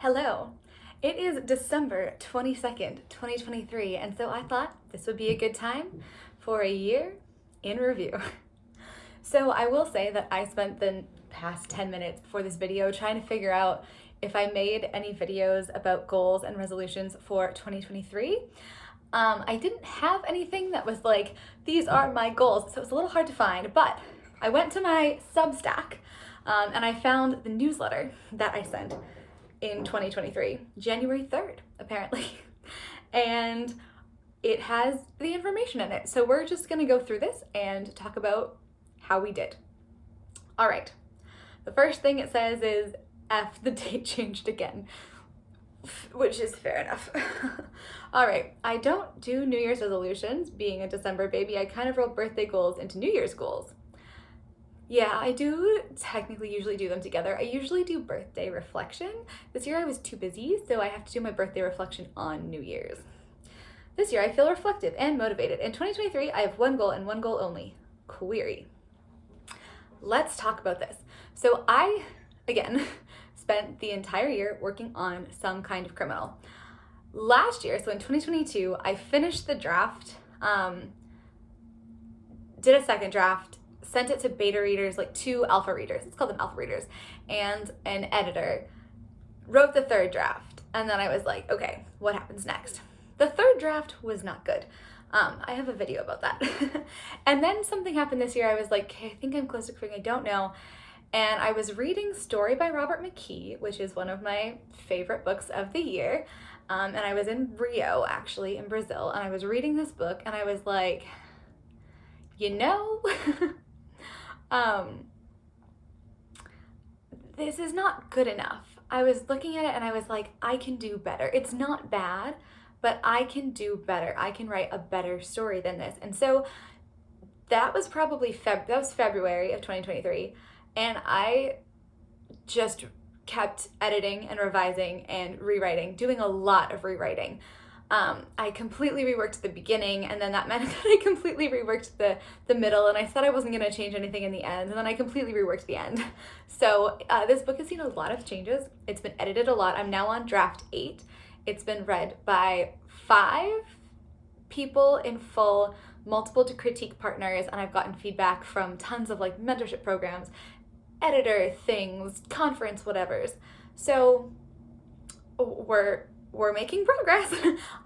Hello. It is December 22nd, 2023, and so I thought this would be a good time for a year in review. So I will say that I spent the past 10 minutes before this video trying to figure out if I made any videos about goals and resolutions for 2023. I didn't have anything that was like, these are my goals, so it was a little hard to find, but I went to my Substack and I found the newsletter that I sent in 2023, January 3rd, apparently. And it has the information in it. So we're just gonna go through this and talk about how we did. All right, the first thing it says is F, the date changed again, which is fair enough. All right, I don't do New Year's resolutions. Being a December baby, I kind of roll birthday goals into New Year's goals. Yeah, I do technically usually do them together. I usually do birthday reflection. This year I was too busy, so I have to do my birthday reflection on New Year's. This year I feel reflective and motivated. In 2023, I have one goal and one goal only, query. Let's talk about this. So I, again, spent the entire year working on some kind of criminal. Last year, so in 2022, I finished the draft, did a second draft, sent it to beta readers, like 2 alpha readers, let's call them alpha readers, and an editor, wrote the third draft, and then I was like, okay, what happens next? The third draft was not good. I have a video about that. And then something happened this year. I was like, okay, I think I'm close to quitting, I don't know. And I was reading Story by Robert McKee, which is one of my favorite books of the year. And I was in Rio, actually, in Brazil, and I was reading this book, and I was like, you know, this is not good enough. I was looking at it and I was like, I can do better. It's not bad, but I can do better. I can write a better story than this. And so that was probably February of 2023. And I just kept editing and revising and rewriting, doing a lot of rewriting. I completely reworked the beginning, and then that meant that I completely reworked the middle, and I said I wasn't going to change anything in the end, and then I completely reworked the end. So this book has seen a lot of changes. It's been edited a lot. I'm now on draft 8. It's been read by 5 people in full, multiple critique partners, and I've gotten feedback from tons of like mentorship programs, editor things, conference whatevers. So we're making progress.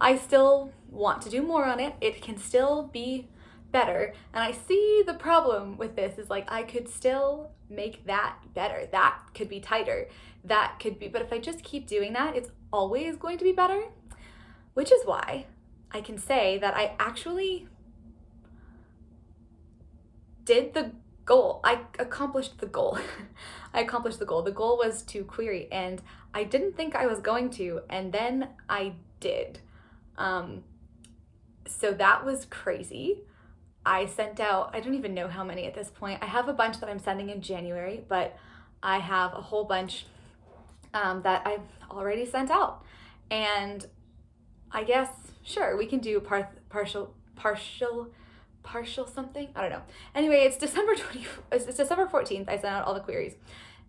I still want to do more on it. It can still be better. And I see the problem with this is like, I could still make that better. That could be tighter. That could be, but if I just keep doing that, it's always going to be better, which is why I can say that I actually did the goal. I accomplished the goal. I accomplished the goal. The goal was to query, and I didn't think I was going to, and then I did. So that was crazy. I sent out, I don't even know how many at this point. I have a bunch that I'm sending in January, but I have a whole bunch that I've already sent out. And I guess, sure, we can do partial something, I don't know. Anyway, it's December 14th. I sent out all the queries,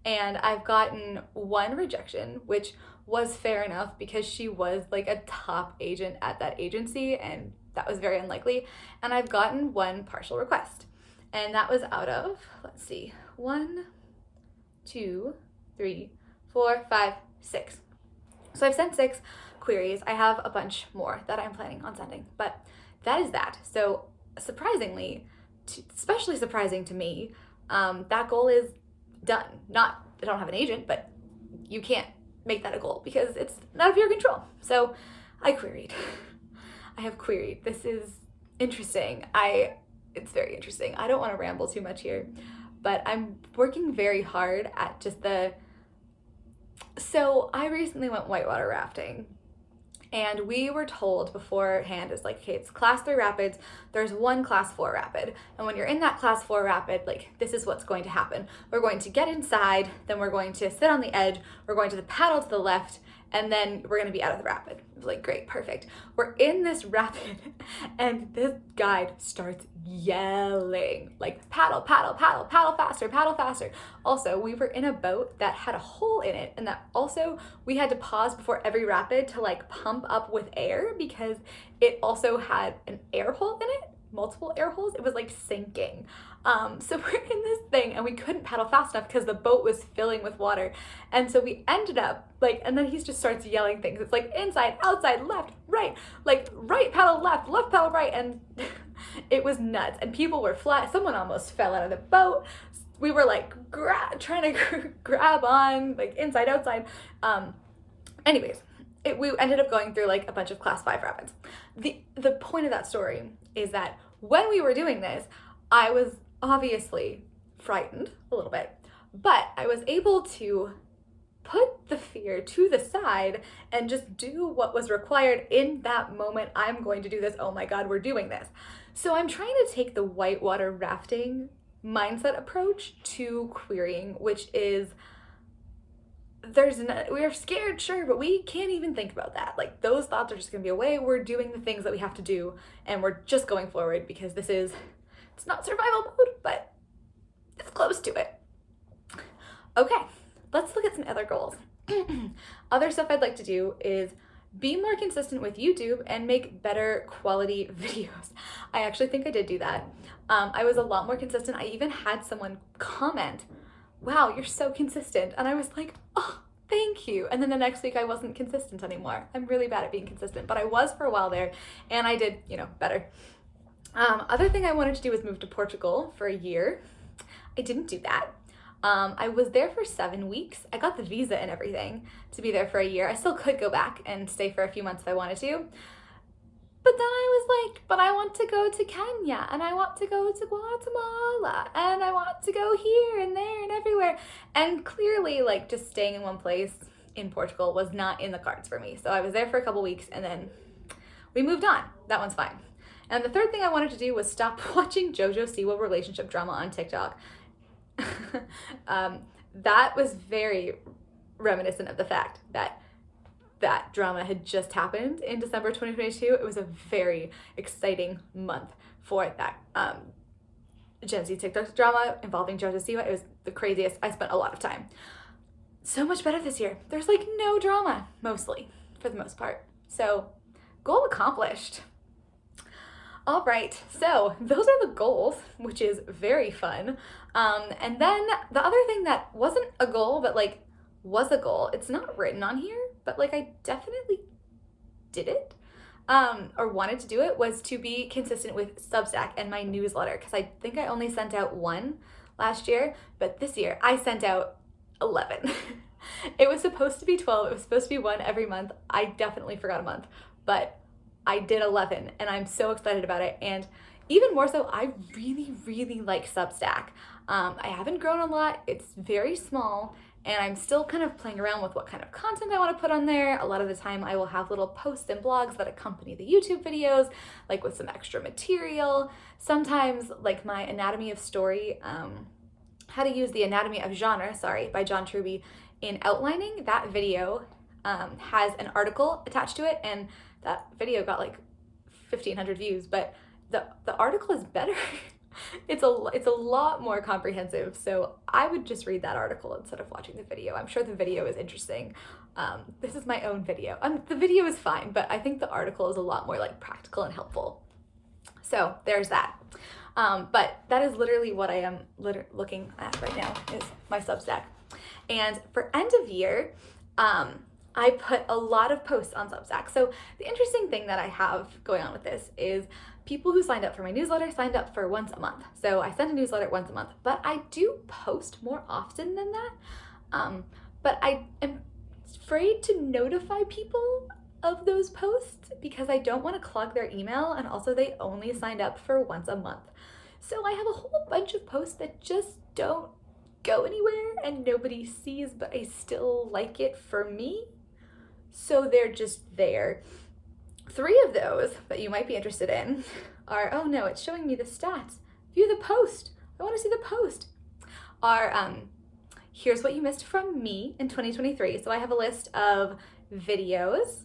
and I've gotten 1 rejection, which was fair enough because she was like a top agent at that agency, and that was very unlikely. And I've gotten 1 partial request, and that was out of, let's see, 1, 2, 3, 4, 5, 6. So I've sent 6 queries. I have a bunch more that I'm planning on sending, but that is that. So surprisingly, especially surprising to me, that goal is done. Not, I don't have an agent, but you can't make that a goal because it's not of your control. So I queried. I have queried. This is interesting. It's very interesting. I don't want to ramble too much here, but I'm working very hard at just so I recently went whitewater rafting. And we were told beforehand, it's like, okay, it's class 3 rapids, there's 1 class 4 rapid. And when you're in that class 4 rapid, like, this is what's going to happen. We're going to get inside, then we're going to sit on the edge, we're going to paddle to the left, and then we're gonna be out of the rapid. I was like, great, perfect. We're in this rapid, and this guide starts yelling, like, paddle, paddle, paddle, paddle faster, paddle faster. Also, we were in a boat that had a hole in it, and that also we had to pause before every rapid to like pump up with air because it also had an air hole in it, multiple air holes. It was like sinking. So we're in this thing and we couldn't paddle fast enough because the boat was filling with water. And so we ended up like, and then he just starts yelling things. It's like inside, outside, left, right, like right paddle left, left paddle right. And it was nuts. And people were flat. Someone almost fell out of the boat. We were like trying to grab on, like inside, outside. Anyways, we ended up going through like a bunch of class 5 rapids. The point of that story is that when we were doing this, I was obviously frightened a little bit, but I was able to put the fear to the side and just do what was required in that moment. I'm going to do this. Oh my God, we're doing this. So I'm trying to take the whitewater rafting mindset approach to querying, which is we're scared, sure, but we can't even think about that. Like those thoughts are just gonna be away. We're doing the things that we have to do and we're just going forward because it's not survival mode, but it's close to it. Okay, let's look at some other goals. Other stuff I'd like to do is be more consistent with YouTube and make better quality videos. I actually think I did do that. I was a lot more consistent. I even had someone comment, wow, you're so consistent. And I was like, oh, thank you. And then the next week I wasn't consistent anymore. I'm really bad at being consistent, but I was for a while there and I did, better. Other thing I wanted to do was move to Portugal for a year. I didn't do that. I was there for 7 weeks. I got the visa and everything to be there for a year. I still could go back and stay for a few months if I wanted to. But then I was like, but I want to go to Kenya and I want to go to Guatemala and I want to go here and there and everywhere. And clearly like just staying in one place in Portugal was not in the cards for me. So I was there for a couple weeks and then we moved on. That one's fine. And the third thing I wanted to do was stop watching JoJo Siwa relationship drama on TikTok. That was very reminiscent of the fact that that drama had just happened in December 2022. It was a very exciting month for that Gen Z TikTok drama involving JoJo Siwa. It was the craziest. I spent a lot of time. So much better this year. There's like no drama, mostly, for the most part. So, goal accomplished. All right, so those are the goals, which is very fun. And then the other thing that wasn't a goal, but like was a goal, it's not written on here, but like I definitely did it, or wanted to do it, was to be consistent with Substack and my newsletter, because I think I only sent out 1 last year, but this year I sent out 11. It was supposed to be 12, it was supposed to be 1 every month. I definitely forgot a month, but I did 11 and I'm so excited about it. And even more so, I really, really like Substack. I haven't grown a lot. It's very small and I'm still kind of playing around with what kind of content I want to put on there. A lot of the time I will have little posts and blogs that accompany the YouTube videos, like with some extra material. Sometimes like my Anatomy of Story, how to use the Anatomy of Genre, by John Truby in outlining, that video has an article attached to it, and that video got like 1,500 views, but the article is better. It's a lot more comprehensive, so I would just read that article instead of watching the video. I'm sure the video is interesting. This is my own video. The video is fine, but I think the article is a lot more like practical and helpful. So there's that. But that is literally what I am looking at right now, is my Substack. And for end of year, I put a lot of posts on Substack. So the interesting thing that I have going on with this is people who signed up for my newsletter signed up for once a month. So I send a newsletter once a month, but I do post more often than that. But I am afraid to notify people of those posts because I don't want to clog their email, and also they only signed up for once a month. So I have a whole bunch of posts that just don't go anywhere and nobody sees, but I still like it for me. So they're just there. 3 of those that you might be interested in are, oh no, it's showing me the stats. View the post. I want to see the post. Are, here's what you missed from me in 2023. So I have a list of videos.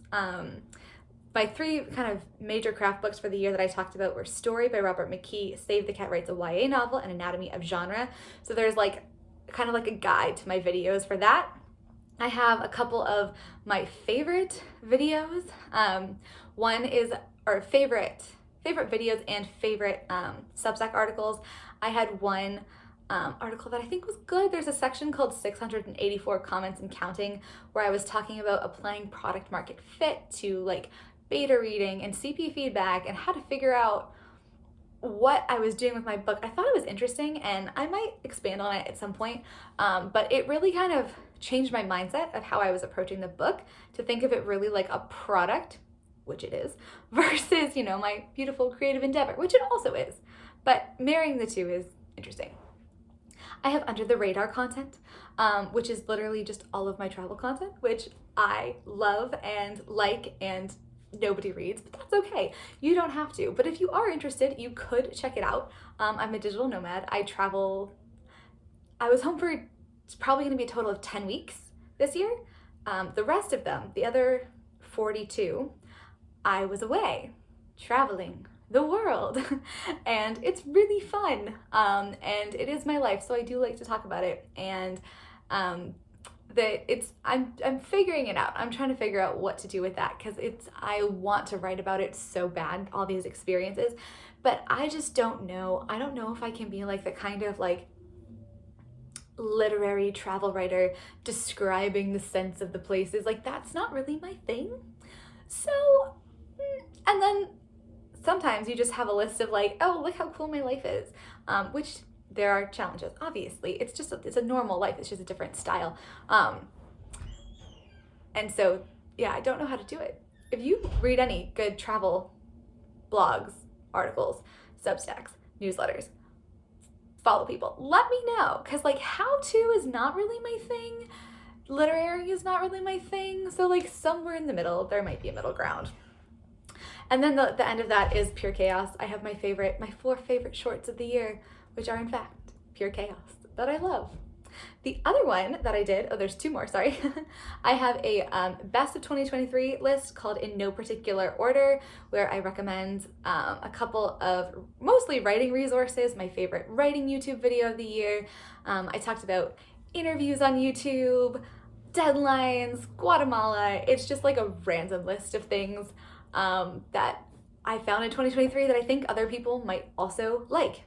My 3 kind of major craft books for the year that I talked about were Story by Robert McKee, Save the Cat Writes a YA Novel, and Anatomy of Genre. So there's like kind of like a guide to my videos for that. I have a couple of my favorite videos. One is, or favorite videos and favorite Substack articles. I had one article that I think was good. There's a section called 684 Comments and Counting, where I was talking about applying product market fit to like beta reading and CP feedback and how to figure out what I was doing with my book. I thought it was interesting, and I might expand on it at some point, but it really kind of changed my mindset of how I was approaching the book, to think of it really like a product, which it is, versus, you know, my beautiful creative endeavor, which it also is. But marrying the two is interesting. I have under the radar content, which is literally just all of my travel content, which I love and like, and nobody reads, but that's okay. You don't have to. But if you are interested, you could check it out. I'm a digital nomad. I travel. I was home for, it's probably going to be a total of 10 weeks this year. The rest of them, the other 42, I was away traveling the world and it's really fun, and it is my life, so I do like to talk about it, and I'm figuring it out. I'm trying to figure out what to do with that, because I want to write about it so bad, all these experiences, but I just don't know. I don't know if I can be like the kind of like literary travel writer describing the sense of the places. Like, that's not really my thing. So, and then sometimes you just have a list of like, oh, look how cool my life is, which there are challenges, obviously. It's a normal life. It's just a different style. And so, yeah, I don't know how to do it. If you read any good travel blogs, articles, Substacks, newsletters, follow people, let me know, because like how-to is not really my thing. Literary is not really my thing. So like somewhere in the middle, there might be a middle ground. And then the end of that is pure chaos. I have my 4 favorite shorts of the year, which are in fact pure chaos, that I love. The other one that I did, there's 2 more, sorry. I have a best of 2023 list called In No Particular Order, where I recommend a couple of mostly writing resources, my favorite writing YouTube video of the year. I talked about interviews on YouTube, deadlines, Guatemala. It's just like a random list of things that I found in 2023 that I think other people might also like,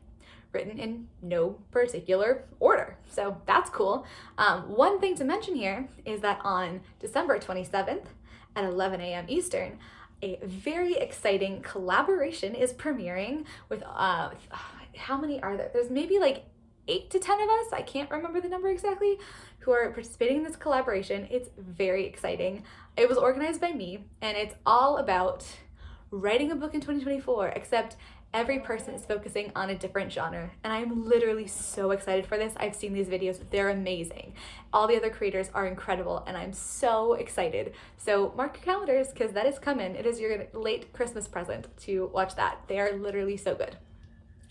written in no particular order. So that's cool. One thing to mention here is that on December 27th at 11 a.m. Eastern, a very exciting collaboration is premiering with, how many are there? There's maybe like 8 to 10 of us, I can't remember the number exactly, who are participating in this collaboration. It's very exciting. It was organized by me, and it's all about writing a book in 2024, except every person is focusing on a different genre, and I'm literally so excited for this. I've seen these videos. They're amazing. All the other creators are incredible, and I'm so excited. So mark your calendars, because that is coming. It is your late Christmas present to watch that. They are literally so good.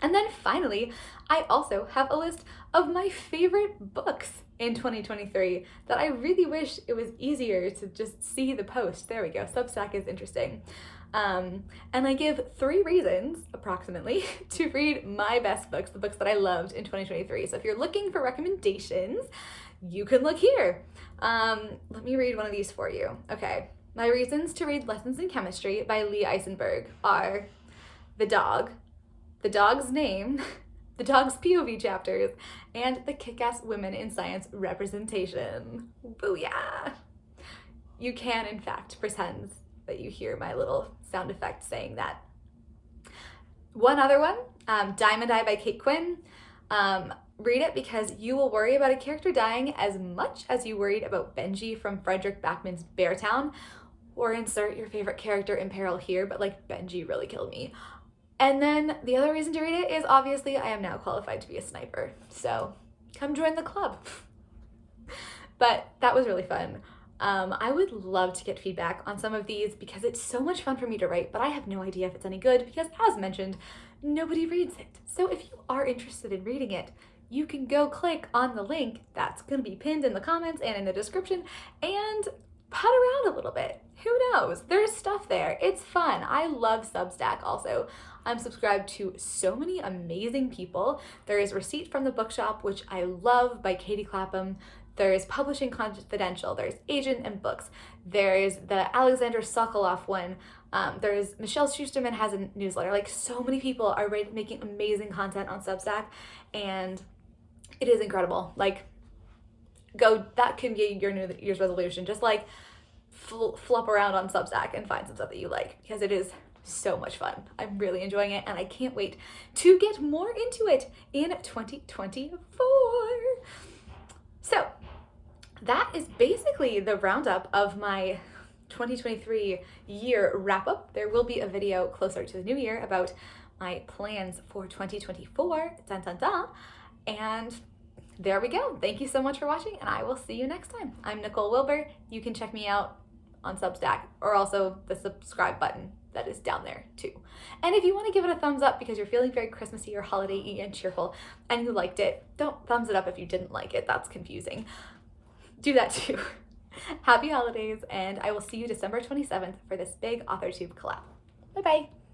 And then finally, I also have a list of my favorite books in 2023 that I really wish it was easier to just see the post. There we go. Substack is interesting. And I give 3 reasons, approximately, to read my best books, the books that I loved in 2023. So if you're looking for recommendations, you can look here. Let me read one of these for you. Okay. My reasons to read Lessons in Chemistry by Lee Eisenberg are The Dog, The Dog's Name, The Dog's POV chapters, and The Kick-Ass Women in Science Representation. Booyah! You can, in fact, pretend that you hear my little sound effect saying that. One other one, Diamond Eye by Kate Quinn. Read it because you will worry about a character dying as much as you worried about Benji from Frederick Backman's Beartown, or insert your favorite character in peril here, but like Benji really killed me. And then the other reason to read it is obviously I am now qualified to be a sniper, so come join the club. But that was really fun. I would love to get feedback on some of these because it's so much fun for me to write, but I have no idea if it's any good because, as mentioned, nobody reads it. So if you are interested in reading it, you can go click on the link that's going to be pinned in the comments and in the description and putt around a little bit. Who knows? There's stuff there. It's fun. I love Substack also. I'm subscribed to so many amazing people. There is Receipt from the Bookshop, which I love, by Katie Clapham. There's Publishing Confidential. There's Agent and Books. There's the Alexander Sokoloff one. There's Michelle Schusterman has a newsletter. Like, so many people are making amazing content on Substack, and it is incredible. Like, that can be your New Year's resolution. Just like flop around on Substack and find some stuff that you like, because it is so much fun. I'm really enjoying it, and I can't wait to get more into it in 2024. So that is basically the roundup of my 2023 year wrap up. There will be a video closer to the new year about my plans for 2024. Dun, dun, dun. And there we go. Thank you so much for watching, and I will see you next time. I'm Nicole Wilbur. You can check me out on Substack, or also the subscribe button that is down there too. And if you want to give it a thumbs up because you're feeling very Christmassy or holiday-y and cheerful and you liked it, don't thumbs it up if you didn't like it. That's confusing. Do that too. Happy holidays, and I will see you December 27th for this big AuthorTube collab. Bye-bye.